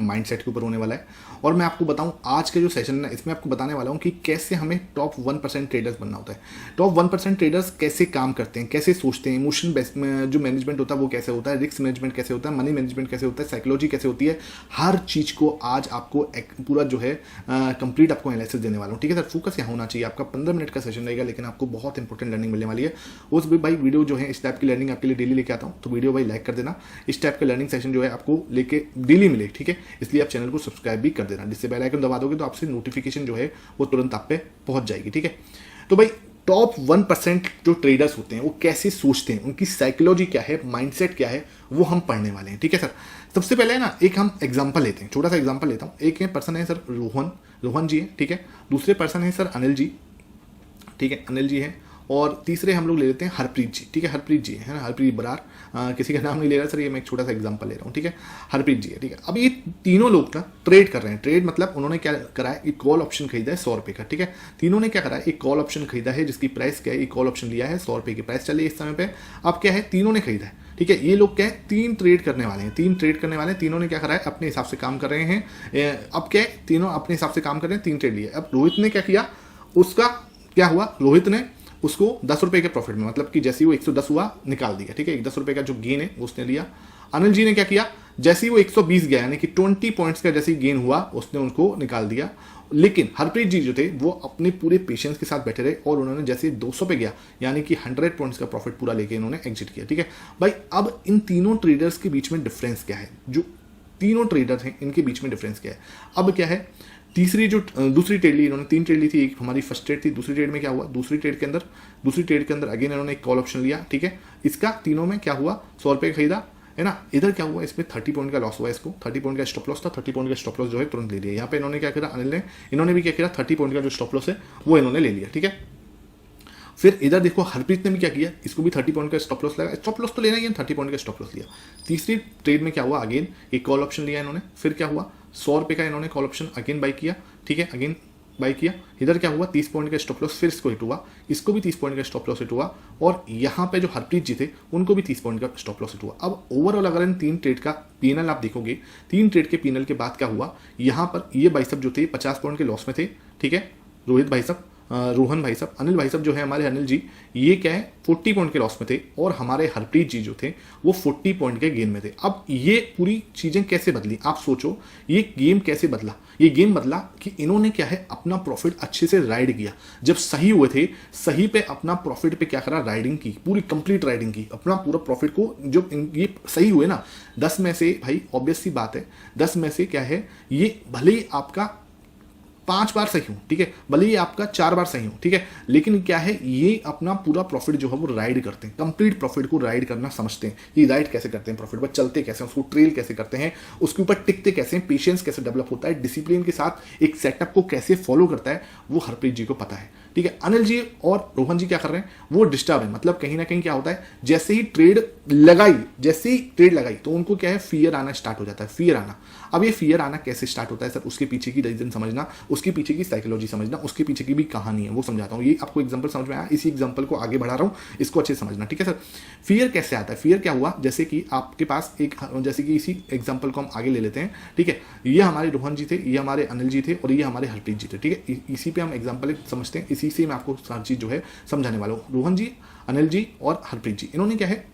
Mindset के ऊपर होने वाला है। और मैं आपको बताऊं आज का जो सेशन है ना, इसमें आपको बताने वाला हूं कि कैसे हमें टॉप 1% ट्रेडर्स बनना होता है। टॉप 1% ट्रेडर्स कैसे काम करते हैं, कैसे सोचते हैं, इमोशन बेस्ड जो मैनेजमेंट होता है वो कैसे होता है, रिस्क मैनेजमेंट कैसे होता है, मनी मैनेजमेंट कैसे होता है, साइकोलॉजी कैसे होती है, हर चीज़ को आज आपको पूरा जो है कंप्लीट आपको एनालिसिस देने वाला हूँ। ठीक है सर, फोकस यहाँ होना चाहिए। आपका 15 मिनट का सेशन रहेगा, लेकिन आपको बहुत इंपॉर्टेंट लर्निंग मिलने वाली है। उस भी भाई वीडियो जो है इस टाइप की लर्निंग आपके लिए डेली लेके आता हूँ, तो वीडियो भाई लाइक कर देना। इस टाइप का लर्निंग सेशन जो है आपको लेके डेली मिले, ठीक है, इसलिए आप चैनल को सब्सक्राइब भी कर देना। जिससे बेल आइकन दबा दोगे तो आपसे नोटिफिकेशन जो है वो तुरंत आप पे पहुंच जाएगी। ठीक है, तो भाई टॉप 1% जो ट्रेडर्स होते हैं वो कैसे सोचते हैं, उनकी साइकोलॉजी क्या है, माइंडसेट क्या है, वो हम पढ़ने वाले हैं। ठीक है सर, सबसे पहले है ना एक हम एग्जांपल लेते हैं, छोटा सा एग्जांपल लेता हूँ। एक है पर्सन है सर रोहन जी है, ठीक है। दूसरे पर्सन है सर अनिल जी, ठीक है, अनिल जी हैं। और तीसरे हम लोग ले लेते हैं हरप्रीत जी, ठीक है, हरप्रीत जी है ना, हरप्रीत बरार, किसी का नाम नहीं ले रहा सर, ये मैं एक छोटा सा एग्जांपल ले रहा हूँ। ठीक है, हरप्रीत जी है, ठीक है। अब ये तीनों लोग का ट्रेड कर रहे हैं। ट्रेड मतलब उन्होंने क्या करा है, एक कॉल ऑप्शन खरीदा है 100 रुपये का। ठीक है, तीनों ने क्या करा है, एक कॉल ऑप्शन खरीदा है जिसकी प्राइस क्या है, एक कॉल ऑप्शन लिया है 100 रुपये की प्राइस चल रही है इस समय पे। अब क्या है, तीनों ने खरीदा है। ठीक है, ये लोग क्या है, 3 ट्रेड करने वाले हैं, 3 ट्रेड करने वाले हैं। तीनों ने क्या करा है, अपने हिसाब से काम कर रहे हैं। अब क्या है, तीनों अपने हिसाब से काम कर रहे हैं, 3 ट्रेड लिए। अब रोहित ने क्या किया, उसका क्या हुआ, रोहित ने उसको 10 रुपये के प्रॉफिट में, मतलब कि जैसे ही वो 110 हुआ निकाल दिया। ठीक है, 10 रुपये का जो गेन है उसने लिया। अनिल जी ने क्या किया, जैसे ही वो 120 गया, यानी कि 20 पॉइंट्स का जैसे ही गेन हुआ उसने उनको निकाल दिया। लेकिन हरप्रीत जी जो थे वो अपने पूरे पेशेंस के साथ बैठे रहे और उन्होंने जैसे 200 पे गया, यानी कि 100 पॉइंट्स का प्रॉफिट पूरा लेके इन्होंने एग्जिट किया। ठीक है भाई, अब इन तीनों ट्रेडर्स के बीच में डिफरेंस क्या है, जो तीनों ट्रेडर हैं इनके बीच में डिफरेंस क्या है। अब क्या है, दूसरी ट्रेड ली इन्होंने, 3 ट्रेड ली थी, एक हमारी फर्स्ट ट्रेड थी। दूसरी ट्रेड में क्या हुआ, दूसरी ट्रेड के अंदर अगेन इन्होंने एक कॉल ऑप्शन लिया। ठीक है, इसका तीनों में क्या हुआ, 100 रुपये खरीदा है ना। इधर क्या हुआ, इसमें 30 पॉइंट का लॉस हुआ, इसको 30 पॉइंट का स्टॉप लॉस था, 30 पॉइंट का स्टॉप लॉस जो है तुरंत ले लिया। यहाँ पे इन्होंने क्या किया, अनिल ने, इन्होंने भी क्या किया, 30 पॉइंट का जो स्टॉप लॉस है वो इन्होंने ले लिया। ठीक है, फिर इधर देखो हरप्रीत ने भी क्या किया, इसको भी 30 पॉइंट का स्टॉप लॉस लगा, स्टॉप लॉस तो लेना ही है, 30 पॉइंट का स्टॉप लॉस लिया। तीसरी ट्रेड में क्या हुआ, अगेन एक कॉल ऑप्शन लिया इन्होंने, फिर क्या हुआ, 100 रुपये का इन्होंने कॉल ऑप्शन अगेन बाई किया। ठीक है, अगेन बाई किया। इधर क्या हुआ, 30 पॉइंट का स्टॉप लॉस, फिर इसको हिट हुआ, इसको भी 30 पॉइंट का स्टॉप लॉस हिट हुआ, और यहाँ पे जो हरप्रीत जी थे उनको भी 30 पॉइंट का स्टॉप लॉस हिट हुआ। अब ओवरऑल अगर इन 3 ट्रेड का पीएनएल आप देखोगे, 3 ट्रेड के पीएनएल के बाद क्या हुआ, यहाँ पर ये भाई साहब जो थे 50 पॉइंट के लॉस में थे। ठीक है, रोहित भाई साहब, रोहन भाई साहब, अनिल भाई साहब जो है हमारे अनिल जी, ये क्या है 40 पॉइंट के लॉस में थे, और हमारे हरप्रीत जी जो थे वो 40 पॉइंट के गेन में थे। अब ये पूरी चीज़ें कैसे बदली, आप सोचो, ये गेम कैसे बदला। ये गेम बदला कि इन्होंने क्या है, अपना प्रॉफिट अच्छे से राइड किया। जब सही हुए थे, सही पे अपना प्रॉफिट पे क्या करा, राइडिंग की, पूरी कंप्लीट राइडिंग की, अपना पूरा प्रॉफिट को। जब ये सही हुए ना, 10 में से भाई ऑब्वियस सी बात है, 10 में से क्या है, ये भले ही आपका 5 बार सही हो, ठीक है, भले ही आपका 4 बार सही हो, ठीक है, लेकिन क्या है, ये अपना पूरा प्रॉफिट जो है वो राइड करते हैं, कंप्लीट प्रॉफिट को राइड करना समझते हैं। ये राइड कैसे करते हैं प्रॉफिट पर, चलते कैसे हैं, उसको ट्रेल कैसे करते हैं, उसके ऊपर टिकते कैसे हैं, पेशेंस कैसे डेवलप होता है, डिसिप्लिन के साथ एक सेटअप को कैसे फॉलो करता है, वो हरप्रीत जी को पता है। ठीक है, अनिल जी और रोहन जी क्या कर रहे हैं, वो डिस्टर्ब है, मतलब कहीं ना कहीं क्या होता है, जैसे ही ट्रेड लगाई तो उनको क्या है, फियर आना स्टार्ट हो जाता है, फियर आना। अब ये फियर आना कैसे स्टार्ट होता है सर, उसके पीछे की रीजन समझना, उसके पीछे की साइकोलॉजी समझना, उसके पीछे की भी कहानी है वो समझाता हूँ। ये आपको एग्जांपल समझ में आया, इसी एग्जांपल को आगे बढ़ा रहा हूँ, इसको अच्छे से समझना। ठीक है सर, फियर कैसे आता है, फियर क्या हुआ, जैसे कि आपके पास एक, जैसे कि इसी एग्जांपल को हम आगे ले लेते हैं। ठीक है, ये हमारे रोहन जी थे, ये हमारे अनिल जी थे, और ये हमारे हरप्रीत जी थे। ठीक है, इसी पे हम एग्जांपल समझते हैं, इसी से मैं आपको सारी चीज जो है समझाने वाला हूँ। रोहन जी, अनिल जी और हरप्रीत जी, इन्होंने क्या है,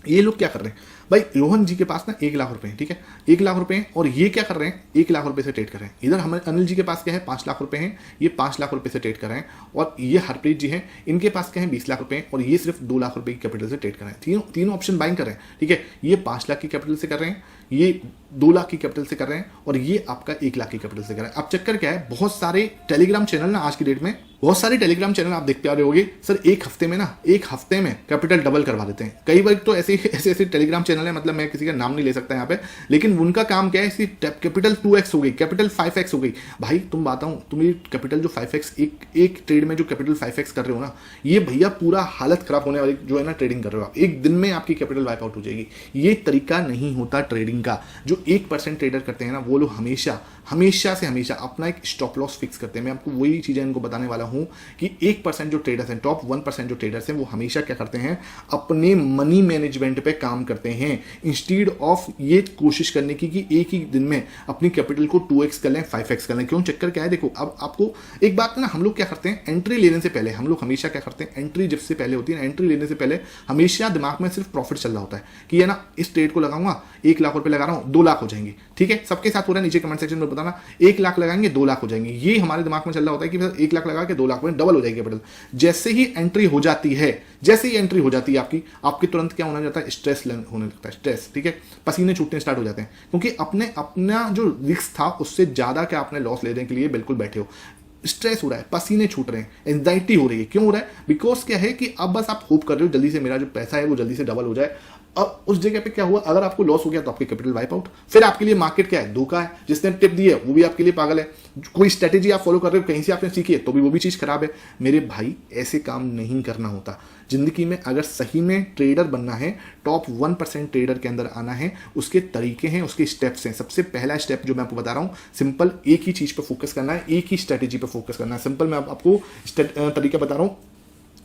ये लोग क्या कर रहे हैं भाई, रोहन जी के पास ना 1 लाख रुपए हैं। ठीक है, 1 लाख रुपए हैं, और ये क्या कर रहे हैं, 1 लाख रुपए से ट्रेड कर रहे हैं। इधर हमारे अनिल जी के पास क्या है, 5 लाख रुपए हैं, ये 5 लाख रुपए से ट्रेड कर रहे हैं, और ये हरप्रीत जी हैं, इनके पास क्या है, 20 लाख रुपए हैं, और ये सिर्फ 2 लाख रुपए की कैपिटल से ट्रेड कर रहे हैं। तीनों ऑप्शन बाइंग कर रहे हैं। ठीक है, ये 5 लाख की कैपिटल से कर रहे हैं, ये 2 लाख की कैपिटल से कर रहे हैं, और ये आपका 1 लाख की कैपिटल से कर रहे हैं। अब चक्कर क्या है, बहुत सारे टेलीग्राम चैनल ना आज की डेट में, बहुत सारे टेलीग्राम चैनल आप देखते आ रहे होंगे सर, एक हफ्ते में कैपिटल डबल करवा देते हैं। कई बार तो ऐसे टेलीग्राम चैनल है, मतलब मैं किसी का नाम नहीं ले सकता यहाँ पे, लेकिन उनका काम क्या है, इसकी कैपिटल 2x हो गई, कैपिटल 5x हो गई। भाई तुम बताऊं, तुम्हें कैपिटल जो 5x एक ट्रेड में जो कैपिटल 5x कर रहे हो ना, ये भैया पूरा हालत खराब होने वाली जो है ना, ट्रेडिंग कर रहे हो आप, एक दिन में आपकी कैपिटल वाइप आउट हो जाएगी। ये तरीका नहीं होता ट्रेडिंग का। जो 1% ट्रेडर करते हैं ना, वो लोग हमेशा अपना एक स्टॉप लॉस फिक्स करते हैं। मैं आपको वही चीजें इनको बताने वाला हूं कि 1% जो ट्रेडर्स हैं, टॉप 1% जो ट्रेडर्स हैं, वो हमेशा क्या करते हैं, अपने मनी मैनेजमेंट पे काम करते हैं, इंस्टीड ऑफ ये कोशिश करने की कि एक ही दिन में अपनी कैपिटल को 2x कर लें, 5x कर लें। क्यों? चक्कर क्या है, देखो अब आपको एक बात है ना, हम लोग क्या करते हैं, एंट्री लेने से पहले हम लोग हमेशा क्या करते हैं, एंट्री जब से पहले होती है ना, एंट्री लेने से पहले हमेशा दिमाग में सिर्फ प्रॉफिट चल रहा होता है कि ये ना इस ट्रेड को लगाऊंगा 1 लाख रुपए लगा रहा हूं 2 लाख हो जाएंगे। ठीक है, सबके साथ हो रहा है, नीचे कमेंट सेक्शन में बताना 1 लाख लगाएंगे 2 लाख हो जाएंगे। ये हमारे दिमाग में चल रहा होता है कि 1 लाख लगा के 2 लाख में डबल हो जाएगी कैपिटल। जैसे ही एंट्री हो जाती है, जैसे ही एंट्री हो जाती है आपकी तुरंत क्या होना जाता है, स्ट्रेस होने लगता है, स्ट्रेस। ठीक है, पसीने छूटने स्टार्ट हो जाते हैं, क्योंकि अपना जो रिस्क था उससे ज्यादा क्या आपने लॉस लेने के लिए बिल्कुल बैठे हो। स्ट्रेस हो रहा है, पसीने छूट रहे हैं, एंजाइटी हो रही है। क्यों हो रहा है? बिकॉज क्या है कि अब बस आप होप कर रहे हो जल्दी से मेरा जो पैसा है वो जल्दी से डबल हो जाए। अब उस जगह पे क्या हुआ, अगर आपको लॉस हो गया तो आपकी कैपिटल वाइप आउट। फिर आपके लिए मार्केट क्या है, धोखा है। जिसने टिप दी है वो भी आपके लिए पागल है। कोई स्ट्रेटेजी आप फॉलो कर रहे हो, कहीं से आपने सीखी है तो भी वो भी चीज खराब है। मेरे भाई ऐसे काम नहीं करना होता जिंदगी में। अगर सही में ट्रेडर बनना है, टॉप 1% ट्रेडर के अंदर आना है, उसके तरीके हैं, उसके स्टेप्स हैं। सबसे पहला स्टेप जो मैं आपको बता रहा हूं, सिंपल एक ही चीज पर फोकस करना है, एक ही स्ट्रेटेजी पर फोकस करना है। सिंपल मैं आपको तरीका बता रहा हूं,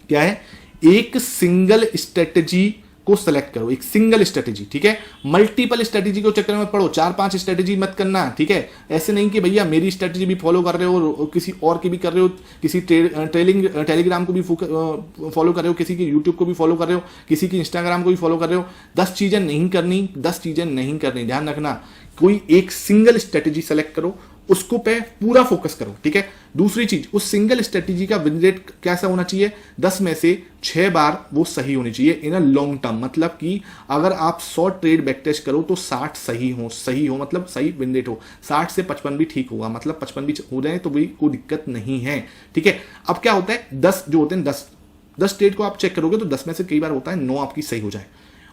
क्या है, एक सिंगल स्ट्रेटेजी को सेलेक्ट करो, एक सिंगल स्ट्रेटेजी। ठीक है, मल्टीपल स्ट्रेटेजी को चक्कर में पड़ो, 4-5 स्ट्रेटेजी मत करना। ठीक है, ऐसे नहीं कि भैया मेरी स्ट्रेटेजी भी फॉलो कर रहे हो और किसी और की भी कर रहे हो, किसी टेलीग्राम को भी फॉलो कर रहे हो, किसी की यूट्यूब को भी फॉलो कर रहे हो, किसी की इंस्टाग्राम को भी फॉलो कर रहे हो। 10 चीजें नहीं करनी, 10 चीजें नहीं करनी, ध्यान रखना। कोई एक सिंगल स्ट्रेटेजी सेलेक्ट करो, उसको पे पूरा फोकस करो। ठीक है, दूसरी चीज, उस सिंगल स्ट्रेटेजी का विन रेट कैसा होना चाहिए, 10 में से 6 बार वो सही होनी चाहिए इन अ लॉन्ग टर्म। मतलब कि अगर आप 100 ट्रेड बैक टेस्ट करो तो 60 सही हो मतलब सही विन रेट हो। 60 से 55 भी ठीक होगा, मतलब 55 भी हो जाए तो भी कोई दिक्कत नहीं है। ठीक है, अब क्या होता है, 10 जो होते हैं, 10 ट्रेड को आप चेक करोगे तो 10 में से कई बार होता है 9 आपकी सही हो जाए,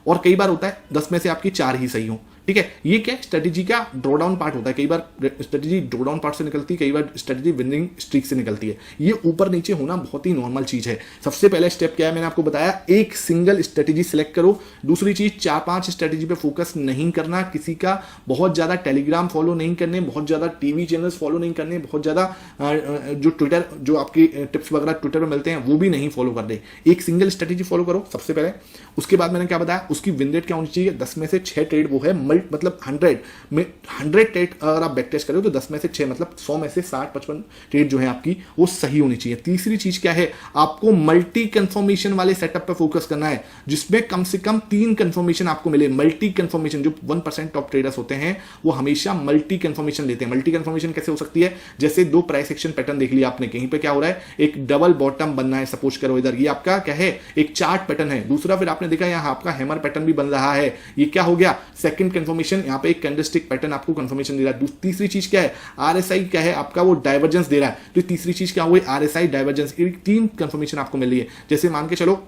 और कई बार होता है 10 में से आपकी 4 ही सही हो। ठीक है, ये क्या स्ट्रेटेजी का ड्रॉ डाउन पार्ट होता है। कई बार स्ट्रेटेजी ड्रॉ डाउन पार्ट से निकलती है, कई बार स्ट्रेटेजी विनिंग स्ट्रीक से निकलती है। ये ऊपर नीचे होना बहुत ही नॉर्मल चीज है। सबसे पहला स्टेप क्या है, मैंने आपको बताया, एक सिंगल स्ट्रेटेजी सिलेक्ट करो। दूसरी चीज, 4-5 स्ट्रेटेजी पे फोकस नहीं करना, किसी का बहुत ज्यादा टेलीग्राम फॉलो नहीं करने, बहुत ज्यादा टीवी चैनल्स फॉलो नहीं करने, बहुत ज्यादा जो ट्विटर, जो आपकी टिप्स वगैरह ट्विटर पर मिलते हैं वो भी नहीं फॉलो कर दे। एक सिंगल स्ट्रेटेजी फॉलो करो सबसे पहले। उसके बाद मैंने क्या बताया, उसकी विन रेट क्या होनी चाहिए, 10 में से 6 ट्रेड वो है मतलब 100 ट्रेड अगर आप बैक टेस्ट करो तो 10 में से 6 मतलब 100 में से 60-55 ट्रेड जो है आपकी वो सही होनी चाहिए। तीसरी चीज क्या है, आपको मल्टी कंफर्मेशन वाले सेटअप पे फोकस करना है, जिसमें कम से कम 3 कंफर्मेशन आपको मिले। मल्टी कंफर्मेशन, जो 1% टॉप ट्रेडर्स होते हैं वो हमेशा मल्टी कंफर्मेशन लेते हैं। मल्टी कंफर्मेशन कैसे हो सकती है, जैसे 2 प्राइस एक्शन पैटर्न देख लिया आपने, कहीं पे क्या हो रहा है, एक डबल बॉटम बनना है, सपोज करो इधर ये आपका क्या है, एक चार्ट पैटर्न है। दूसरा फिर आपने देखा यहाँ आपका हैमर पैटर्न भी बन रहा है, ये क्या हो गया, सेकंड कंफर्मेशन। यहाँ पे एक कैंडलस्टिक पैटर्न आपको कंफर्मेशन दे रहा है। तीसरी चीज क्या है, आरएसआई क्या है आपका, वो डाइवर्जेंस दे रहा है। तो तीसरी चीज क्या हुई, आरएसआई डाइवर्जेंस। 3 कंफर्मेशन आपको मिल रही है। जैसे मान के चलो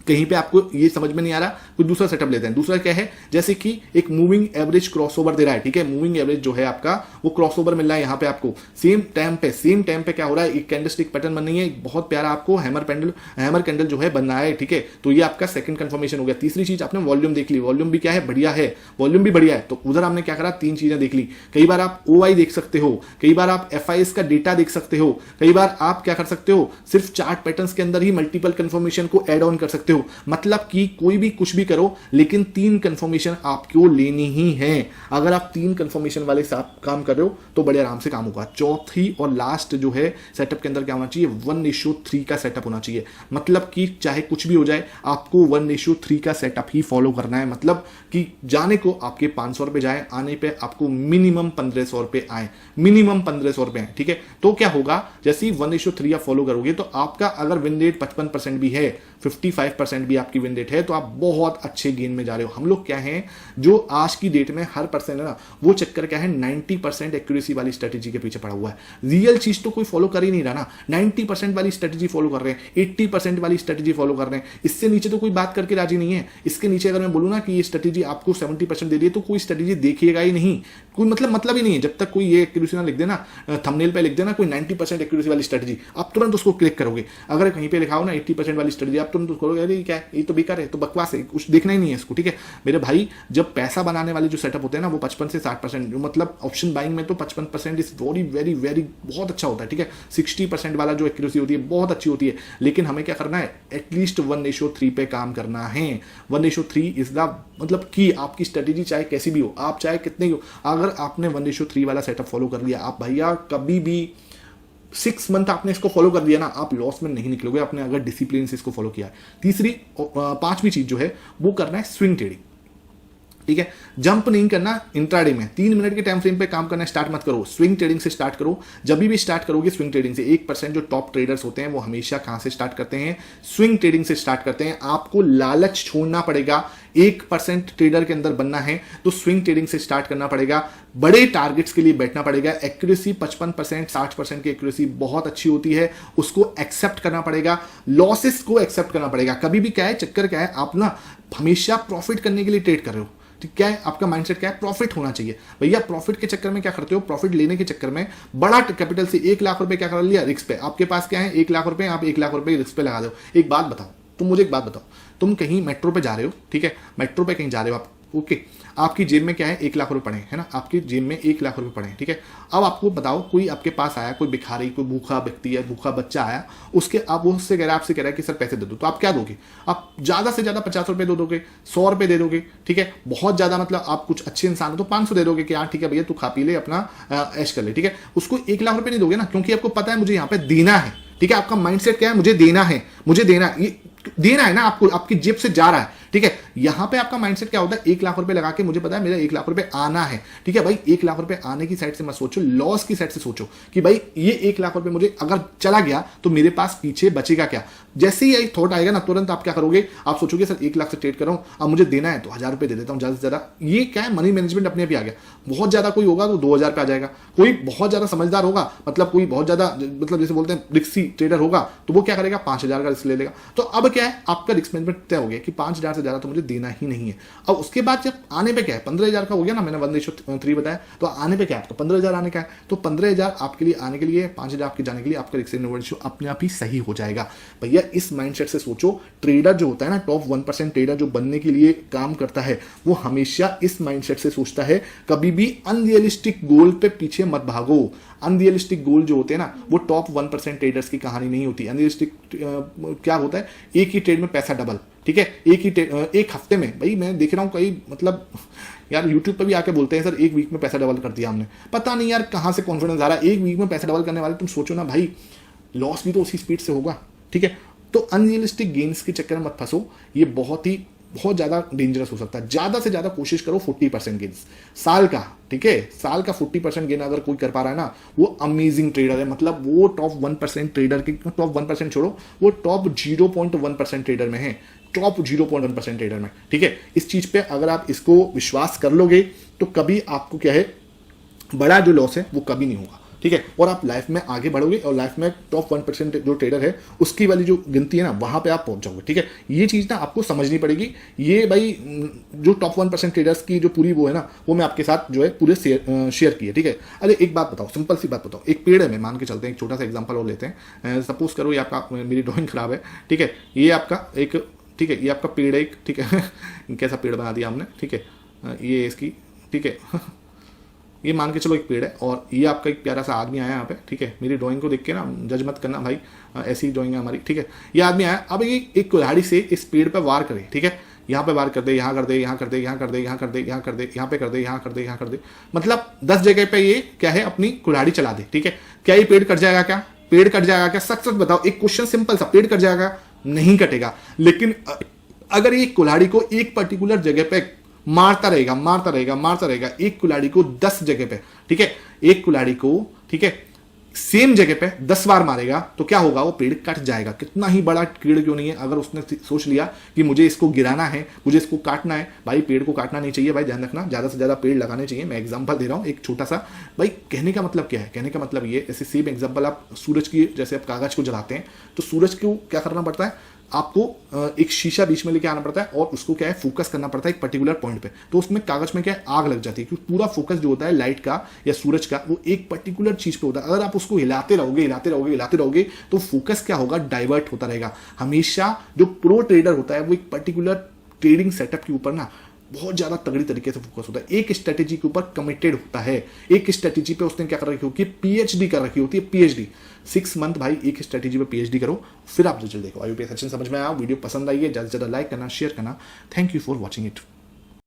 कहीं पे आपको ये समझ में नहीं आ रहा, कोई दूसरा सेटअप लेते हैं। दूसरा क्या है, जैसे कि एक मूविंग एवरेज क्रॉसओवर दे रहा है। ठीक है, मूविंग एवरेज जो है आपका वो क्रॉसओवर मिल रहा है यहाँ पे आपको। सेम टाइम पे क्या हो रहा है, एक कैंडलस्टिक पैटर्न बन रही है, एक बहुत प्यारा आपको हैमर कैंडल जो है बन रहा है। ठीक है, तो ये आपका सेकंड कंफर्मेशन हो गया। तीसरी चीज आपने वॉल्यूम देख ली, वॉल्यूम भी क्या है, बढ़िया है, वॉल्यूम भी बढ़िया है। तो उधर हमने क्या करा, 3 चीजें देख ली। कई बार आप OI देख सकते हो, कई बार आप FIS का डेटा देख सकते हो, कई बार आप क्या कर सकते हो, सिर्फ चार्ट पैटर्न्स के अंदर ही मल्टीपल कंफर्मेशन को एड ऑन कर सकते हो। मतलब कि कोई भी कुछ भी करो, लेकिन 3 कंफर्मेशन आपको लेनी ही है। अगर आप 3 कंफर्मेशन वाले साथ काम कर रहे हो तो बड़े आराम से काम होगा। चौथी और लास्ट जो है सेटअप के अंदर क्या होना चाहिए, 1:3 का सेटअप होना चाहिए। मतलब कि चाहे कुछ भी हो जाए, आपको 1:3 का सेटअप ही फॉलो करना है। मतलब कि जाने को आपके 500 रुपए जाए, आने पे आपको मिनिमम 1500 रुपए आए, मिनिमम 1500 रुपए आए। ठीक है, तो क्या होगा, जैसे ही 1:3 आप फॉलो करोगे तो आपका अगर विन रेट 55% भी है, 55% भी आपकी विन रेट है, तो आप बहुत अच्छे गेन में जा रहे हो। हम लोग क्या हैं, जो आज की डेट में हर पर्सन है ना, वो चक्कर क्या है, 90% एक्यूरेसी वाली स्ट्रेटेजी के पीछे पड़ा हुआ है। रियल चीज तो कोई फॉलो कर ही नहीं रहा ना। 90% वाली स्ट्रेटेजी फॉलो कर रहे हैं, 80% वाली स्ट्रेटेजी फॉलो कर रहे हैं। इससे नीचे तो कोई बात करके राजी नहीं है। इसके नीचे अगर मैं बोलूँ ना कि ये स्ट्रेटेजी आपको 70% दे रही है, तो कोई स्ट्रेटेजी देखिएगा ही नहीं, कोई मतलब ही नहीं है। जब तक कोई ये एक्यूरेसी ना लिख देना, थंबनेल पे लिख देना कोई 90% एक्यूरेसी वाली स्ट्रेटेजी, आप तुरंत उसको क्लिक करोगे। अगर कहीं पे लिखा हो ना 80% वाली स्ट्रेटेजी, आप तुरंत उसको करोगे, बोलेगा ये क्या है, ये तो बेकार है, तो बकवास है, कुछ देखना ही नहीं है इसको, ठीक है मेरे भाई। जब पैसा बनाने वाले जो सेटअप होते हैं ना वो 55 से 60%, मतलब ऑप्शन बाइंग में तो 55% इज वेरी वेरी वेरी बहुत अच्छा होता है, ठीक है। 60% वाला जो एक्यूरेसी होती है बहुत अच्छी होती है, लेकिन हमें क्या करना है, एटलीस्ट 1:3 पे काम करना है। 1:3 इज द मतलब कि आपकी स्ट्रेटेजी चाहे कैसी भी हो, आप चाहे कितने ही हो, अगर आपने 1:3 वाला सेटअप फॉलो कर लिया, आप भैया कभी भी 6 मंथ आपने इसको फॉलो कर लिया ना, आप लॉस में नहीं निकलोगे, आपने अगर डिसिप्लिन से इसको फॉलो किया है। तीसरी पांचवी चीज जो है वो करना है स्विंग ट्रेडिंग, ठीक है। जंप नहीं करना इंट्राडे में, 3 मिनट के टाइम फ्रेम पे काम करना स्टार्ट मत करो, स्विंग ट्रेडिंग से स्टार्ट करो। जब भी स्टार्ट करोगे स्विंग ट्रेडिंग से, 1% जो टॉप ट्रेडर्स होते हैं वो हमेशा कहां से स्टार्ट करते हैं, स्विंग ट्रेडिंग से स्टार्ट करते हैं। आपको लालच छोड़ना पड़ेगा, 1% ट्रेडर के अंदर बनना है तो स्विंग ट्रेडिंग से स्टार्ट करना पड़ेगा, बड़े टारगेट्स के लिए बैठना पड़ेगा। एक्यूरेसी 55% 60% की एक्यूरेसी बहुत अच्छी होती है, उसको एक्सेप्ट करना पड़ेगा, लॉसेस को एक्सेप्ट करना पड़ेगा। कभी भी क्या है, चक्कर क्या है, आप ना हमेशा प्रॉफिट करने के लिए ट्रेड कर रहे हो, ठीक क्या है, आपका माइंडसेट क्या है, प्रॉफिट होना चाहिए भैया। प्रॉफिट के चक्कर में क्या करते हो, प्रॉफिट लेने के चक्कर में बड़ा कैपिटल से 1 लाख रुपए क्या कर लिया, रिस्क पे। आपके पास क्या है, 1 लाख रुपए, आप 1 लाख रुपए रिस्क पे लगा दो। एक बात बताओ, तुम मुझे एक बात बताओ, तुम कहीं मेट्रो पे जा रहे हो, ठीक है, मेट्रो पे कहीं जा रहे हो आप, ओके, आपकी जेब में क्या है, 1 लाख रुपए पड़े है ना, आपकी जेब में 1 लाख रुपए पड़े, ठीक है। अब आपको बताओ, कोई आपके पास आया, कोई भिखारी, कोई भूखा व्यक्ति है, भूखा बच्चा आया, उसके आप उससे कह रहा है, आपसे कह रहा है कि सर पैसे दे दो, तो आप क्या दोगे, आप ज्यादा से ज्यादा 50 रुपए दे दोगे, 100 रुपए दे दोगे, ठीक है। बहुत ज्यादा मतलब आप कुछ अच्छे इंसान हो तो 500 दे दोगे कि यार ठीक है भैया तू खा पी ले, अपना ऐश कर ले, ठीक है। उसको 1 लाख रुपए नहीं दोगे ना, क्योंकि आपको पता है मुझे यहाँ पे देना है, ठीक है। आपका माइंडसेट क्या है, मुझे देना है, मुझे देना, ये देना है ना आपको, आपकी जेब से जा रहा है, ठीक है। यहां पे आपका माइंडसेट क्या होता है, 1 लाख रुपए लगा के मुझे पता है मेरा 1 लाख रुपए आना है, ठीक है भाई। 1 लाख रुपए आने की साइड से मत सोचो, लॉस की साइड से सोचो कि भाई ये 1 लाख रुपए मुझे अगर चला गया तो मेरे पास पीछे बचेगा क्या। जैसे ही एक थॉट आएगा ना, तुरंत आप क्या करोगे, आप सोचोगे सर 1 लाख से ट्रेड कर रहा हूं, अब मुझे देना है तो 1000 रुपए दे देता हूं ज्यादा से ज्यादा। ये क्या है, मनी मैनेजमेंट अपने आप ही आ गया। बहुत ज्यादा कोई होगा तो 2000 पे आ जाएगा, कोई बहुत ज्यादा समझदार होगा, मतलब कोई बहुत ज्यादा मतलब जैसे बोलते हैं रिस्की ट्रेडर होगा, तो वो क्या करेगा, 5000 का रिस्क ले लेगा। तो अब क्या है, आपका रिस्क मैनेजमेंट तय हो गया कि 5000 से ज्यादा तो मुझे देना ही नहीं है। अब उसके बाद जब आने पे क्या है, 15000 का हो गया ना, मैंने 1:3 बताया, तो आने पे क्या है, आपका 15000 आने का है, तो 15000 आपके लिए आने के लिए, 5000 आपके जाने के लिए, आपका रिस्क रेशियो अपने आप ही सही हो जाएगा। भैया इस माइंडसेट से सोचो, ट्रेडर जो होता है ना, टॉप 1% ट्रेडर जो बनने के लिए काम करता है, वो हमेशा इस माइंडसेट से सोचता है। कभी भी अनरियलिस्टिक गोल पे पीछे मत भागो। अनरियलिस्टिक गोल जो होते हैं ना, वो टॉप 1% ट्रेडर्स की कहानी नहीं होती। अनरियलिस्टिक क्या होता है, एक ही ट्रेड में पैसा डबल, ठीक है, एक हफ्ते में, भाई मैं देख रहा हूं कई मतलब यार यूट्यूब पे भी आके बोलते हैं सर 1 वीक में पैसा डबल कर दिया हमने। पता नहीं यार कहां से कॉन्फिडेंस आ रहा है, 1 वीक में पैसा डबल करने वाले, तुम सोचो ना भाई, लॉस भी तो उसी स्पीड से होगा, ठीक है। तो अनरियलिस्टिक गेन्स के चक्कर में मत फंसो, ये बहुत ज़्यादा डेंजरस हो सकता है। ज़्यादा से ज़्यादा कोशिश करो 40% गेन्स साल का, ठीक है। साल का 40% गेन अगर कोई कर पा रहा है ना, वो अमेजिंग ट्रेडर है, मतलब वो टॉप 1% ट्रेडर की, टॉप 1% छोड़ो, वो टॉप 0.1% ट्रेडर में है, टॉप 0.1% ट्रेडर में, ठीक है। इस चीज़ पे अगर आप इसको विश्वास कर लोगे तो कभी आपको क्या है, बड़ा जो लॉस है वो कभी नहीं होगा, ठीक है। और आप लाइफ में आगे बढ़ोगे और लाइफ में टॉप 1% जो ट्रेडर है उसकी वाली जो गिनती है ना, वहां पे आप पहुंच जाओगे, ठीक है। ये चीज़ ना आपको समझनी पड़ेगी। ये भाई जो टॉप 1% ट्रेडर्स की जो पूरी वो है ना, वो मैं आपके साथ जो है पूरे शेयर की है, ठीक है। अरे एक बात बताओ, सिंपल सी बात बताओ, एक पेड़ है, मैं मान के चलते हैं, एक छोटा सा एग्जाम्पल और लेते हैं। सपोज करो ये आपका, मेरी ड्राइंग खराब है, ठीक है, ये आपका एक, ठीक है, ये आपका पेड़ है एक, ठीक है कैसा पेड़ बना दिया हमने, ठीक है, ये इसकी, ठीक है ये मान के चलो एक पेड़ है, और ये आपका एक प्यारा सा आदमी आया यहाँ पे, ठीक है। मेरी ड्राइंग को देख के ना जज मत करना भाई, ऐसी ड्राइंग है हमारी, ठीक है। ये आदमी आया, अब ये एक कुल्हाड़ी से इस पेड़ पे वार करे, ठीक है, यहाँ पे वार कर दे, यहाँ कर दे, यहाँ कर दे, यहाँ कर दे, यहाँ कर दे, यहाँ कर दे, यहाँ पे कर दे, यहाँ कर दे, यहाँ कर दे, मतलब 10 जगह पे ये क्या है, अपनी कुल्हाड़ी चला दे, ठीक है। क्या ये पेड़ कट जाएगा क्या, पेड़ कट जाएगा क्या, सच सच बताओ, एक क्वेश्चन सिंपल सा, पेड़ कट जाएगा, नहीं कटेगा। लेकिन अगर ये कुल्हाड़ी को एक पर्टिकुलर जगह पे मारता रहेगा, मारता रहेगा, मारता रहेगा, एक कुल्हाड़ी को 10 जगह पे, ठीक है, एक कुल्हाड़ी को, ठीक है, सेम जगह पे 10 बार मारेगा, तो क्या होगा, वो पेड़ कट जाएगा। कितना ही बड़ा पेड़ क्यों नहीं है, अगर उसने सोच लिया कि मुझे इसको गिराना है, मुझे इसको काटना है, भाई पेड़ को काटना नहीं चाहिए भाई, ध्यान रखना, ज्यादा से ज्यादा पेड़ लगाने चाहिए। मैं एग्जांपल दे रहा हूं एक छोटा सा, भाई कहने का मतलब क्या है, कहने का मतलब ये, ऐसे सेम एग्जांपल आप सूरज की, जैसे आप कागज को जलाते हैं तो सूरज को क्या करना पड़ता है, आपको एक शीशा बीच में लेके आना पड़ता है और उसको क्या है फोकस करना पड़ता है एक पर्टिकुलर पॉइंट पे। तो उसमें कागज में क्या है आग लग जाती है, क्योंकि पूरा फोकस जो होता है लाइट का या सूरज का वो एक पर्टिकुलर चीज पे होता है। अगर आप उसको हिलाते रहोगे हिलाते रहोगे हिलाते रहोगे तो फोकस क्या होगा, डाइवर्ट होता रहेगा। हमेशा जो प्रो ट्रेडर होता है वो एक पर्टिकुलर ट्रेडिंग सेटअप के ऊपर ना बहुत ज्यादा तगड़ी तरीके से फोकस होता है, एक स्ट्रेटेजी के ऊपर कमिटेड होता है। एक स्ट्रेटेजी पे उसने क्या कर रखी होती है, पीएचडी कर रखी होती है, पीएचडी 6 मंथ भाई एक स्ट्रेटेजी पे पीएचडी करो, फिर आप रिजल्ट देखो। आई होप ये सेशन समझ में आया, वीडियो पसंद आई है, ज्यादा से ज्यादा लाइक करना, शेयर करना। Thank you for watching it.